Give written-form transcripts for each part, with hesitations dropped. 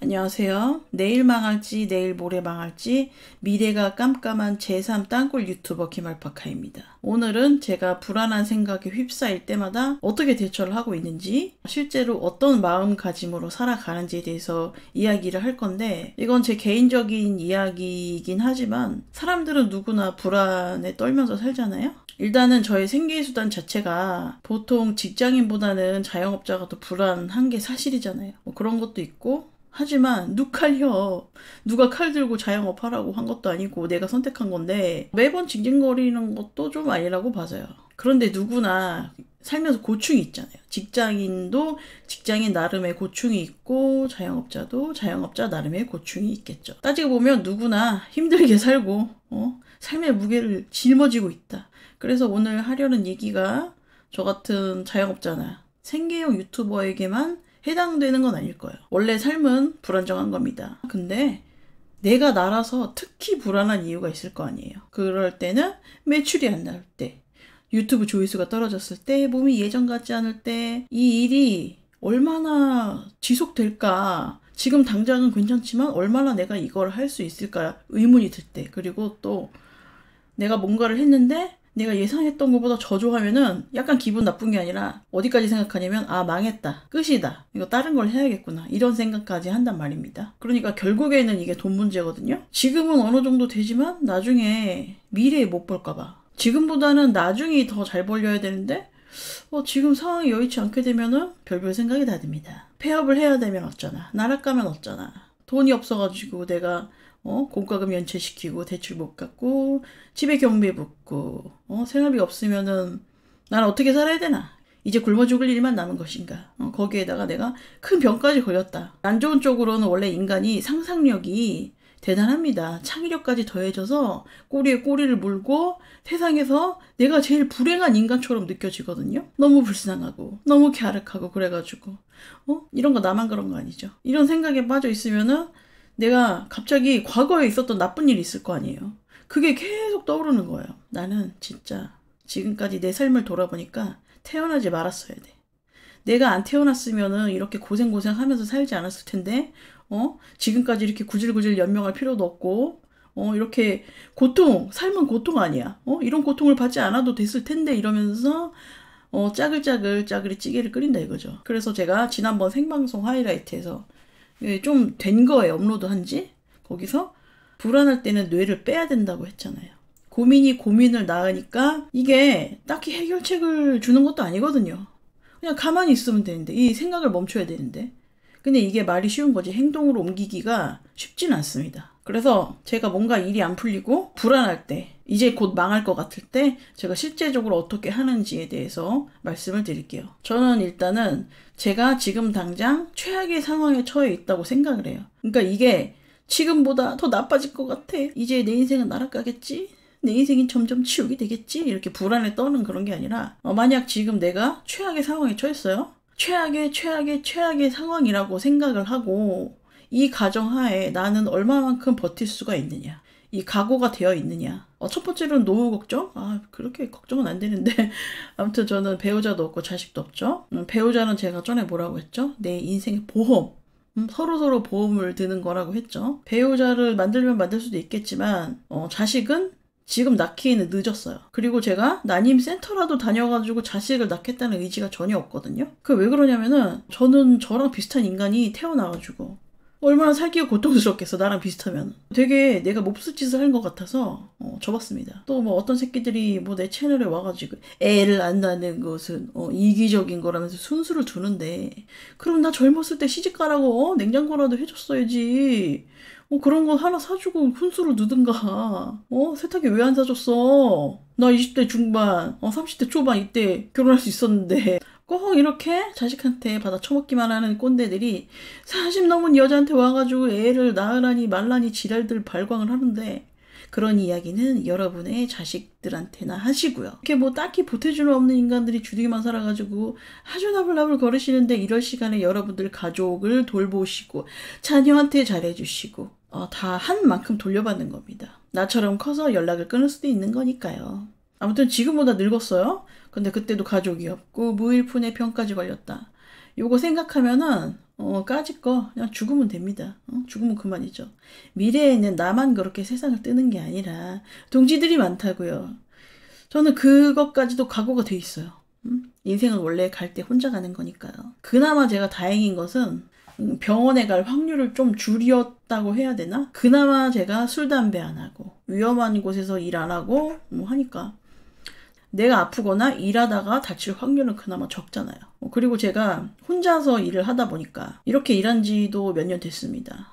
안녕하세요. 내일 망할지 내일 모레 망할지 미래가 깜깜한 제3 땅굴 유튜버 김알파카입니다. 오늘은 제가 불안한 생각에 휩싸일 때마다 어떻게 대처를 하고 있는지, 실제로 어떤 마음가짐으로 살아가는지에 대해서 이야기를 할 건데, 이건 제 개인적인 이야기이긴 하지만 사람들은 누구나 불안에 떨면서 살잖아요. 일단은 저의 생계수단 자체가 보통 직장인보다는 자영업자가 더 불안한 게 사실이잖아요. 뭐 그런 것도 있고, 하지만 누가 칼 들고 자영업 하라고 한 것도 아니고 내가 선택한 건데 매번 징징거리는 것도 좀 아니라고 봐서요. 그런데 누구나 살면서 고충이 있잖아요. 직장인도 직장인 나름의 고충이 있고 자영업자도 자영업자 나름의 고충이 있겠죠. 따지고 보면 누구나 힘들게 살고 삶의 무게를 짊어지고 있다. 그래서 오늘 하려는 얘기가 저 같은 자영업자나 생계형 유튜버에게만 해당되는 건 아닐 거예요. 원래 삶은 불안정한 겁니다. 근데 내가 나라서 특히 불안한 이유가 있을 거 아니에요. 그럴 때는 매출이 안 나올 때, 유튜브 조회수가 떨어졌을 때, 몸이 예전 같지 않을 때, 이 일이 얼마나 지속될까, 지금 당장은 괜찮지만 얼마나 내가 이걸 할 수 있을까 의문이 들 때, 그리고 또 내가 뭔가를 했는데 내가 예상했던 것보다 저조하면은 약간 기분 나쁜 게 아니라 어디까지 생각하냐면, 아, 망했다, 끝이다, 이거 다른 걸 해야겠구나, 이런 생각까지 한단 말입니다. 그러니까 결국에는 이게 돈 문제거든요. 지금은 어느 정도 되지만 나중에 미래에 못 볼까봐, 지금보다는 나중에 더 잘 벌려야 되는데 지금 상황이 여의치 않게 되면은 별별 생각이 다 듭니다. 폐업을 해야 되면 어쩌나, 나락가면 어쩌나, 돈이 없어가지고 내가 공과금 연체시키고 대출 못 갚고 집에 경비 붙고 생활비 없으면은 난 어떻게 살아야 되나, 이제 굶어 죽을 일만 남은 것인가, 거기에다가 내가 큰 병까지 걸렸다. 안 좋은 쪽으로는 원래 인간이 상상력이 대단합니다. 창의력까지 더해져서 꼬리에 꼬리를 물고 세상에서 내가 제일 불행한 인간처럼 느껴지거든요. 너무 불쌍하고 너무 갸륵하고 그래가지고 이런 거 나만 그런 거 아니죠. 이런 생각에 빠져 있으면은 내가 갑자기 과거에 있었던 나쁜 일이 있을 거 아니에요. 그게 계속 떠오르는 거예요. 나는 진짜 지금까지 내 삶을 돌아보니까 태어나지 말았어야 돼. 내가 안 태어났으면은 이렇게 고생하면서 살지 않았을 텐데, 지금까지 이렇게 구질구질 연명할 필요도 없고, 이렇게 삶은 고통 아니야. 이런 고통을 받지 않아도 됐을 텐데, 이러면서 짜글짜글이 찌개를 끓인다 이거죠. 그래서 제가 지난번 생방송 하이라이트에서 좀 된 거에 업로드한 지, 거기서 불안할 때는 뇌를 빼야 된다고 했잖아요. 고민이 고민을 낳으니까 이게 딱히 해결책을 주는 것도 아니거든요. 그냥 가만히 있으면 되는데, 이 생각을 멈춰야 되는데, 근데 이게 말이 쉬운 거지 행동으로 옮기기가 쉽진 않습니다. 그래서 제가 뭔가 일이 안 풀리고 불안할 때, 이제 곧 망할 것 같을 때 제가 실제적으로 어떻게 하는지에 대해서 말씀을 드릴게요. 저는 일단은 제가 지금 당장 최악의 상황에 처해 있다고 생각을 해요. 그러니까 이게 지금보다 더 나빠질 것 같아, 이제 내 인생은 날아가겠지, 내 인생이 점점 치욕이 되겠지, 이렇게 불안에 떠는 그런 게 아니라, 만약 지금 내가 최악의 상황에 처했어요. 최악의 상황이라고 생각을 하고 이 가정하에 나는 얼마만큼 버틸 수가 있느냐, 이 각오가 되어 있느냐. 첫 번째로는 노후 걱정? 그렇게 걱정은 안 되는데 아무튼 저는 배우자도 없고 자식도 없죠. 배우자는 제가 전에 뭐라고 했죠? 내 인생의 보험, 서로 보험을 드는 거라고 했죠. 배우자를 만들면 만들 수도 있겠지만 자식은 지금 낳기에는 늦었어요. 그리고 제가 난임센터라도 다녀가지고 자식을 낳겠다는 의지가 전혀 없거든요. 왜 그러냐면은 저는 저랑 비슷한 인간이 태어나가지고 얼마나 살기가 고통스럽겠어. 나랑 비슷하면 되게 내가 몹쓸 짓을 한 것 같아서 접었습니다. 또 어떤 새끼들이 내 채널에 와가지고 애를 안 낳는 것은 이기적인 거라면서 순수를 두는데, 그럼 나 젊었을 때 시집가라고 냉장고라도 해줬어야지. 그런 거 하나 사주고 훈수를 두든가. 세탁기 왜 안 사줬어? 나 20대 중반, 30대 초반 이때 결혼할 수 있었는데. 꼭 이렇게 자식한테 받아 처먹기만 하는 꼰대들이 40 넘은 여자한테 와가지고 애를 낳으라니 말라니 지랄들 발광을 하는데, 그런 이야기는 여러분의 자식들한테나 하시고요. 이렇게 딱히 보태주는 없는 인간들이 주둥이만 살아가지고 아주 나불나불 거르시는데, 이럴 시간에 여러분들 가족을 돌보시고 자녀한테 잘해주시고 다 한 만큼 돌려받는 겁니다. 나처럼 커서 연락을 끊을 수도 있는 거니까요. 아무튼 지금보다 늙었어요. 근데 그때도 가족이 없고 무일푼의 병까지 걸렸다. 요거 생각하면은 까짓 거 그냥 죽으면 됩니다. 죽으면 그만이죠. 미래에는 나만 그렇게 세상을 뜨는 게 아니라 동지들이 많다고요. 저는 그것까지도 각오가 돼 있어요. 인생은 원래 갈 때 혼자 가는 거니까요. 그나마 제가 다행인 것은 병원에 갈 확률을 좀 줄였다고 해야 되나? 그나마 제가 술, 담배 안 하고 위험한 곳에서 일 안 하고 하니까 내가 아프거나 일하다가 다칠 확률은 그나마 적잖아요. 그리고 제가 혼자서 일을 하다 보니까 이렇게 일한 지도 몇 년 됐습니다.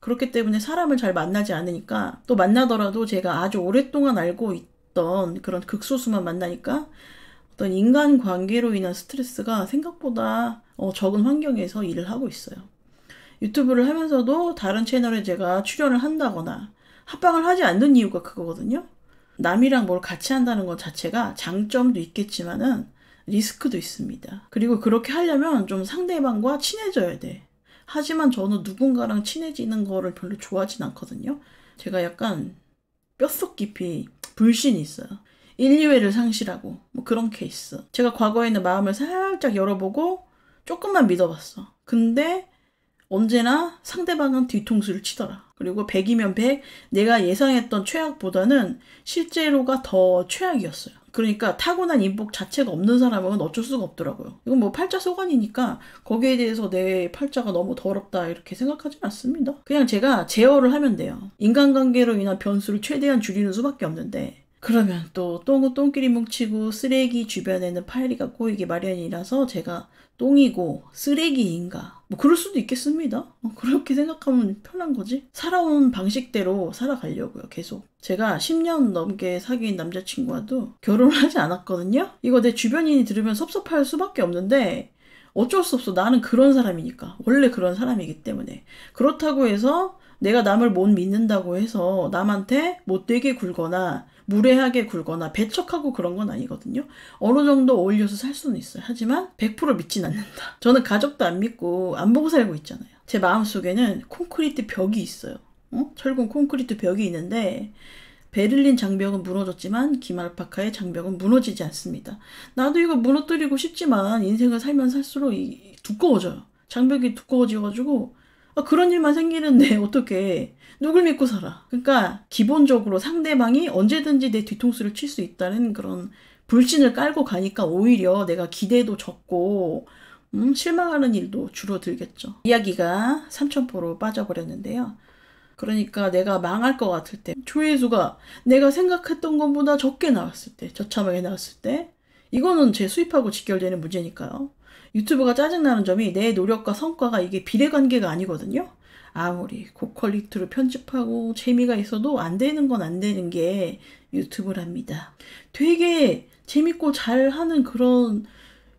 그렇기 때문에 사람을 잘 만나지 않으니까 또 만나더라도 제가 아주 오랫동안 알고 있던 그런 극소수만 만나니까 어떤 인간관계로 인한 스트레스가 생각보다 적은 환경에서 일을 하고 있어요. 유튜브를 하면서도 다른 채널에 제가 출연을 한다거나 합방을 하지 않는 이유가 그거거든요. 남이랑 뭘 같이 한다는 것 자체가 장점도 있겠지만은 리스크도 있습니다. 그리고 그렇게 하려면 좀 상대방과 친해져야 돼. 하지만 저는 누군가랑 친해지는 거를 별로 좋아하진 않거든요. 제가 약간 뼛속 깊이 불신이 있어요. 1, 2회를 상실하고 뭐 그런 케이스. 제가 과거에는 마음을 살짝 열어보고 조금만 믿어봤어. 근데 언제나 상대방은 뒤통수를 치더라. 그리고 100이면 100, 내가 예상했던 최악보다는 실제로가 더 최악이었어요. 그러니까 타고난 인복 자체가 없는 사람은 어쩔 수가 없더라고요. 이건 뭐 팔자소관이니까 거기에 대해서 내 팔자가 너무 더럽다 이렇게 생각하지 않습니다. 그냥 제가 제어를 하면 돼요. 인간관계로 인한 변수를 최대한 줄이는 수밖에 없는데 그러면 또 똥은 똥끼리 뭉치고 쓰레기 주변에는 파이리가 꼬이기 마련이라서 제가 똥이고 쓰레기인가 뭐 그럴 수도 있겠습니다. 그렇게 생각하면 편한 거지. 살아온 방식대로 살아가려고요. 계속. 제가 10년 넘게 사귄 남자친구와도 결혼을 하지 않았거든요. 이거 내 주변인이 들으면 섭섭할 수밖에 없는데 어쩔 수 없어. 나는 그런 사람이니까. 원래 그런 사람이기 때문에. 그렇다고 해서 내가 남을 못 믿는다고 해서 남한테 못되게 굴거나 무례하게 굴거나 배척하고 그런 건 아니거든요. 어느 정도 어울려서 살 수는 있어요. 하지만 100% 믿진 않는다. 저는 가족도 안 믿고 안 보고 살고 있잖아요. 제 마음속에는 콘크리트 벽이 있어요. 철근 콘크리트 벽이 있는데 베를린 장벽은 무너졌지만 기말파카의 장벽은 무너지지 않습니다. 나도 이거 무너뜨리고 싶지만 인생을 살면 살수록 두꺼워져요. 장벽이 두꺼워져가지고 그런 일만 생기는데 어떻게 누굴 믿고 살아. 그러니까 기본적으로 상대방이 언제든지 내 뒤통수를 칠 수 있다는 그런 불신을 깔고 가니까 오히려 내가 기대도 적고 실망하는 일도 줄어들겠죠. 이야기가 삼천포로 빠져버렸는데요. 그러니까 내가 망할 것 같을 때 조회수가 내가 생각했던 것보다 적게 나왔을 때 저참하게 나왔을 때 이거는 제 수입하고 직결되는 문제니까요. 유튜브가 짜증나는 점이 내 노력과 성과가 이게 비례관계가 아니거든요. 아무리 고퀄리티로 편집하고 재미가 있어도 안 되는 건 안 되는 게 유튜브랍니다. 되게 재밌고 잘하는 그런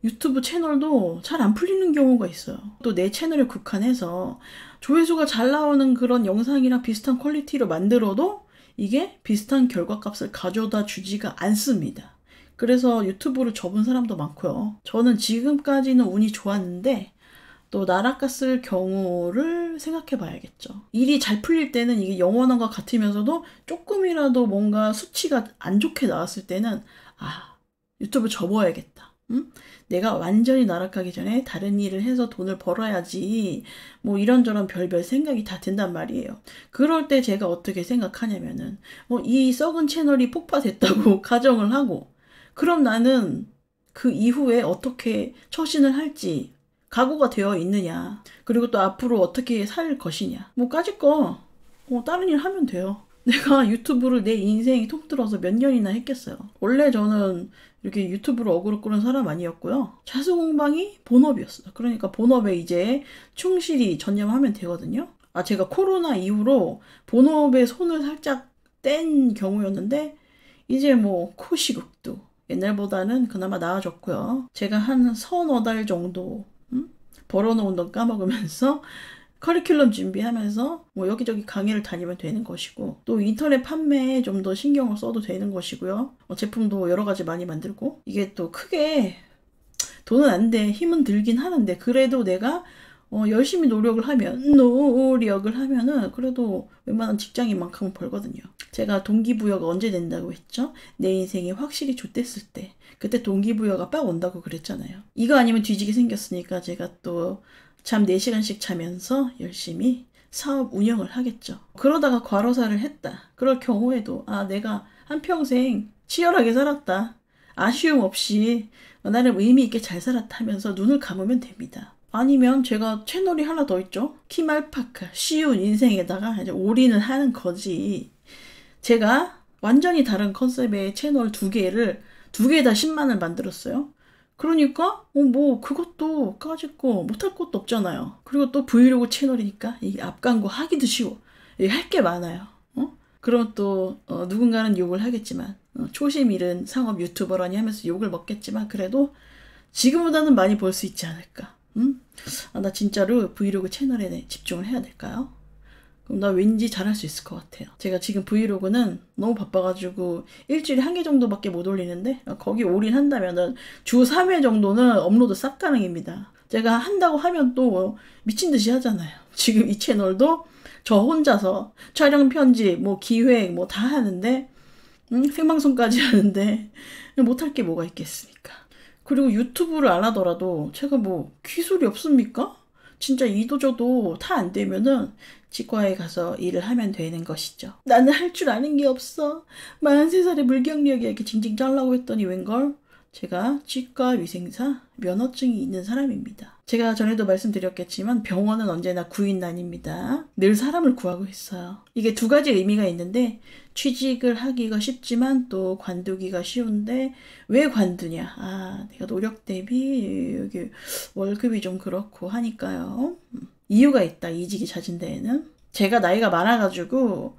유튜브 채널도 잘 안 풀리는 경우가 있어요. 또 내 채널에 국한해서 조회수가 잘 나오는 그런 영상이랑 비슷한 퀄리티로 만들어도 이게 비슷한 결과값을 가져다 주지가 않습니다. 그래서 유튜브를 접은 사람도 많고요. 저는 지금까지는 운이 좋았는데 또 날아갔을 경우를 생각해 봐야겠죠. 일이 잘 풀릴 때는 이게 영원한 것 같으면서도 조금이라도 뭔가 수치가 안 좋게 나왔을 때는 유튜브 접어야겠다. 내가 완전히 날아가기 전에 다른 일을 해서 돈을 벌어야지 뭐 이런저런 별별 생각이 다 든단 말이에요. 그럴 때 제가 어떻게 생각하냐면은 이 썩은 채널이 폭파됐다고 가정을 하고 그럼 나는 그 이후에 어떻게 처신을 할지 각오가 되어 있느냐. 그리고 또 앞으로 어떻게 살 것이냐. 뭐 까짓 거 다른 일 하면 돼요. 내가 유튜브를 내 인생이 통틀어서 몇 년이나 했겠어요. 원래 저는 이렇게 유튜브로 어그로 끄는 사람 아니었고요. 자수공방이 본업이었어요. 그러니까 본업에 이제 충실히 전념하면 되거든요. 제가 코로나 이후로 본업에 손을 살짝 뗀 경우였는데 이제 뭐 코시국도 옛날보다는 그나마 나아졌고요. 제가 한 서너 달 정도 벌어놓은 돈 까먹으면서 커리큘럼 준비하면서 뭐 여기저기 강의를 다니면 되는 것이고 또 인터넷 판매에 좀 더 신경을 써도 되는 것이고요. 제품도 여러 가지 많이 만들고 이게 또 크게 돈은 안 돼. 힘은 들긴 하는데 그래도 내가 열심히 노력을 하면은 그래도 웬만한 직장인만큼은 벌거든요. 제가 동기부여가 언제 된다고 했죠? 내 인생이 확실히 좆됐을 때. 그때 동기부여가 빡 온다고 그랬잖아요. 이거 아니면 뒤지게 생겼으니까 제가 또 잠 4시간씩 자면서 열심히 사업 운영을 하겠죠. 그러다가 과로사를 했다. 그럴 경우에도 내가 한평생 치열하게 살았다. 아쉬움 없이 나름 의미 있게 잘 살았다 하면서 눈을 감으면 됩니다. 아니면 제가 채널이 하나 더 있죠. 키말파카 쉬운 인생에다가 이제 올인을 하는 거지. 제가 완전히 다른 컨셉의 채널 두 개 다 10만을 만들었어요. 그러니까 뭐 그것도 까짓 거 못할 것도 없잖아요. 그리고 또 브이로그 채널이니까 이 앞광고 하기도 쉬워. 할 게 많아요. 그럼 또 누군가는 욕을 하겠지만 초심 잃은 상업 유튜버라니 하면서 욕을 먹겠지만 그래도 지금보다는 많이 벌 수 있지 않을까. 나 진짜로 브이로그 채널에 집중을 해야 될까요? 그럼 나 왠지 잘할 수 있을 것 같아요. 제가 지금 브이로그는 너무 바빠가지고 일주일에 1개 정도밖에 못 올리는데 거기 올인한다면은 주 3회 정도는 업로드 싹 가능입니다. 제가 한다고 하면 또 미친 듯이 하잖아요. 지금 이 채널도 저 혼자서 촬영 편집, 기획 다 하는데 생방송까지 하는데 못할 게 뭐가 있겠습니까? 그리고 유튜브를 안 하더라도 제가 기술이 없습니까? 진짜 이도저도 다 안 되면은 치과에 가서 일을 하면 되는 것이죠. 나는 할 줄 아는 게 없어. 43살의 물경력이 이렇게 징징 잘라고 했더니 웬걸? 제가 치과 위생사 면허증이 있는 사람입니다. 제가 전에도 말씀드렸겠지만 병원은 언제나 구인난입니다. 늘 사람을 구하고 있어요. 이게 두 가지 의미가 있는데 취직을 하기가 쉽지만 또 관두기가 쉬운데 왜 관두냐? 내가 노력 대비 여기 월급이 좀 그렇고 하니까요. 이유가 있다. 이직이 잦은 데에는. 제가 나이가 많아가지고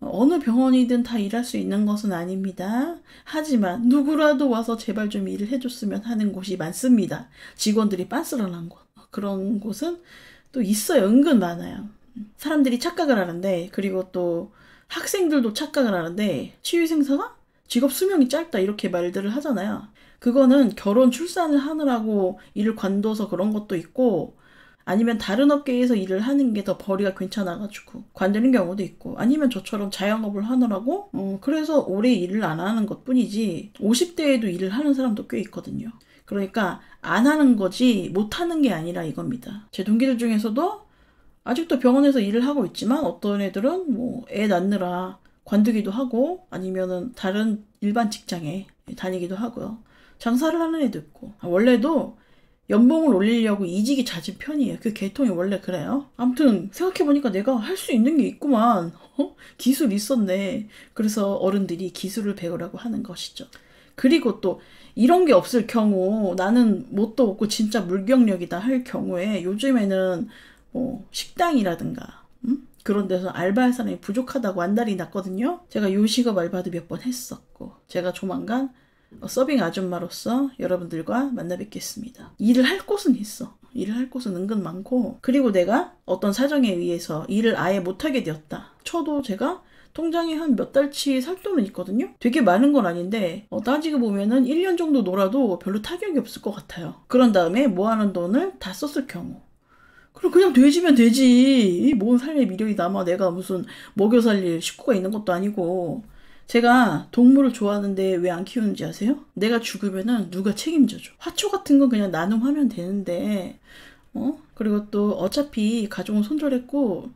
어느 병원이든 다 일할 수 있는 것은 아닙니다. 하지만 누구라도 와서 제발 좀 일을 해줬으면 하는 곳이 많습니다. 직원들이 빤스런한 곳. 그런 곳은 또 있어요. 은근 많아요. 사람들이 착각을 하는데 그리고 또 학생들도 착각을 하는데 치유생사가 직업 수명이 짧다 이렇게 말들을 하잖아요. 그거는 결혼 출산을 하느라고 일을 관둬서 그런 것도 있고 아니면 다른 업계에서 일을 하는 게 더 벌이가 괜찮아가지고 관두는 경우도 있고 아니면 저처럼 자영업을 하느라고 그래서 오래 일을 안 하는 것뿐이지 50대에도 일을 하는 사람도 꽤 있거든요. 그러니까 안 하는 거지 못 하는 게 아니라 이겁니다. 제 동기들 중에서도 아직도 병원에서 일을 하고 있지만 어떤 애들은 애 낳느라 관두기도 하고 아니면은 다른 일반 직장에 다니기도 하고요. 장사를 하는 애도 있고 원래도 연봉을 올리려고 이직이 잦은 편이에요. 그 계통이 원래 그래요. 아무튼 생각해보니까 내가 할 수 있는 게 있구만. 기술이 있었네. 그래서 어른들이 기술을 배우라고 하는 것이죠. 그리고 또 이런 게 없을 경우 나는 뭣도 없고 진짜 물경력이다 할 경우에 요즘에는 식당이라든가 그런 데서 알바할 사람이 부족하다고 안달이 났거든요. 제가 요식업 알바도 몇 번 했었고 제가 조만간 서빙 아줌마로서 여러분들과 만나 뵙겠습니다. 일을 할 곳은 있어. 일을 할 곳은 은근 많고 그리고 내가 어떤 사정에 의해서 일을 아예 못하게 되었다 쳐도 제가 통장에 한 몇 달치 살 돈은 있거든요. 되게 많은 건 아닌데 따지고 보면은 1년 정도 놀아도 별로 타격이 없을 것 같아요. 그런 다음에 모아놓은 돈을 다 썼을 경우 그럼 그냥 돼지면 되지. 뭔 삶의 미련이 남아. 내가 무슨 먹여 살릴 식구가 있는 것도 아니고. 제가 동물을 좋아하는데 왜 안 키우는지 아세요? 내가 죽으면은 누가 책임져줘. 화초 같은 건 그냥 나눔하면 되는데 그리고 또 어차피 가족은 손절했고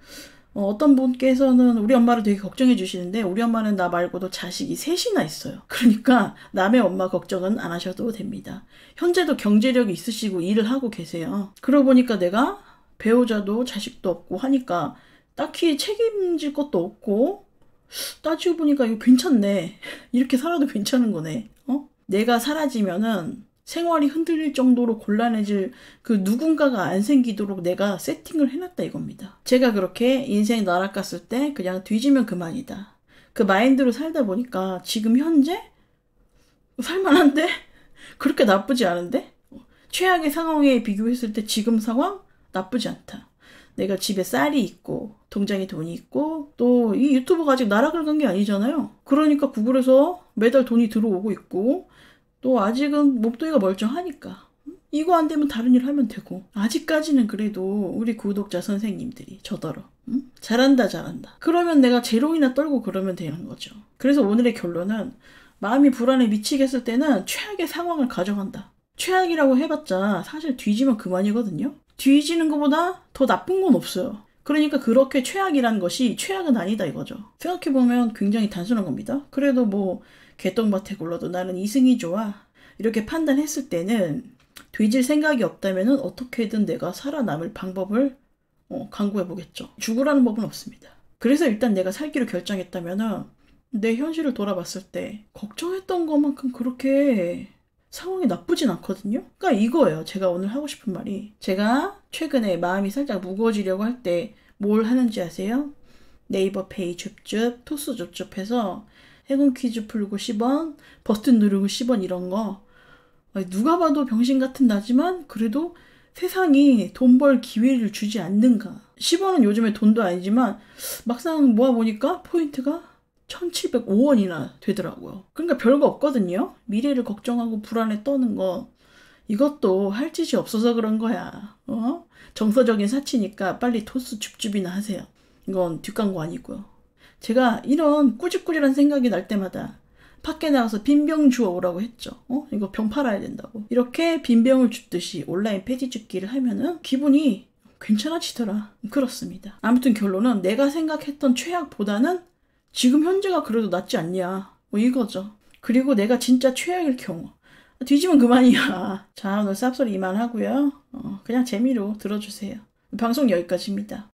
어떤 분께서는 우리 엄마를 되게 걱정해 주시는데 우리 엄마는 나 말고도 자식이 3이나 있어요. 그러니까 남의 엄마 걱정은 안 하셔도 됩니다. 현재도 경제력이 있으시고 일을 하고 계세요. 그러고 보니까 내가 배우자도 자식도 없고 하니까 딱히 책임질 것도 없고 따지고 보니까 이거 괜찮네. 이렇게 살아도 괜찮은 거네. 내가 사라지면은 생활이 흔들릴 정도로 곤란해질 그 누군가가 안 생기도록 내가 세팅을 해놨다 이겁니다. 제가 그렇게 인생 날아갔을 때 그냥 뒤지면 그만이다. 그 마인드로 살다 보니까 지금 현재 살만한데? 그렇게 나쁘지 않은데? 최악의 상황에 비교했을 때 지금 상황? 나쁘지 않다. 내가 집에 쌀이 있고 통장에 돈이 있고 또 이 유튜브가 아직 나락을 간 게 아니잖아요. 그러니까 구글에서 매달 돈이 들어오고 있고 또 아직은 목도리가 멀쩡하니까 이거 안 되면 다른 일 하면 되고 아직까지는 그래도 우리 구독자 선생님들이 저더러 잘한다 그러면 내가 제로이나 떨고 그러면 되는 거죠. 그래서 오늘의 결론은 마음이 불안해 미치겠을 때는 최악의 상황을 가정한다. 최악이라고 해봤자 사실 뒤지면 그만이거든요. 뒤지는 것보다 더 나쁜 건 없어요. 그러니까 그렇게 최악이란 것이 최악은 아니다 이거죠. 생각해보면 굉장히 단순한 겁니다. 그래도 뭐 개똥밭에 굴러도 나는 이승이 좋아. 이렇게 판단했을 때는 뒤질 생각이 없다면 어떻게든 내가 살아남을 방법을 강구해보겠죠. 죽으라는 법은 없습니다. 그래서 일단 내가 살기로 결정했다면 내 현실을 돌아봤을 때 걱정했던 것만큼 그렇게 상황이 나쁘진 않거든요. 그러니까 이거예요. 제가 오늘 하고 싶은 말이. 제가 최근에 마음이 살짝 무거워지려고 할 때 뭘 하는지 아세요? 네이버 페이 줍줍, 토스 줍줍 해서 행운 퀴즈 풀고 10원, 버튼 누르고 10원 이런 거. 누가 봐도 병신 같은 나지만 그래도 세상이 돈 벌 기회를 주지 않는가. 10원은 요즘에 돈도 아니지만 막상 모아보니까 포인트가 1705원이나 되더라고요. 그러니까 별거 없거든요. 미래를 걱정하고 불안에 떠는 거 이것도 할 짓이 없어서 그런 거야. 정서적인 사치니까 빨리 토스 줍줍이나 하세요. 이건 뒷광고 아니고요. 제가 이런 꾸질꾸질한 생각이 날 때마다 밖에 나가서 빈병 주워오라고 했죠. 이거 병 팔아야 된다고. 이렇게 빈병을 줍듯이 온라인 패티 줍기를 하면은 기분이 괜찮아지더라. 그렇습니다. 아무튼 결론은 내가 생각했던 최악보다는 지금 현재가 그래도 낫지 않냐. 뭐 이거죠. 그리고 내가 진짜 최악일 경우 뒤지면 그만이야. 자, 오늘 쌉소리 이만하고요. 그냥 재미로 들어주세요. 방송 여기까지입니다.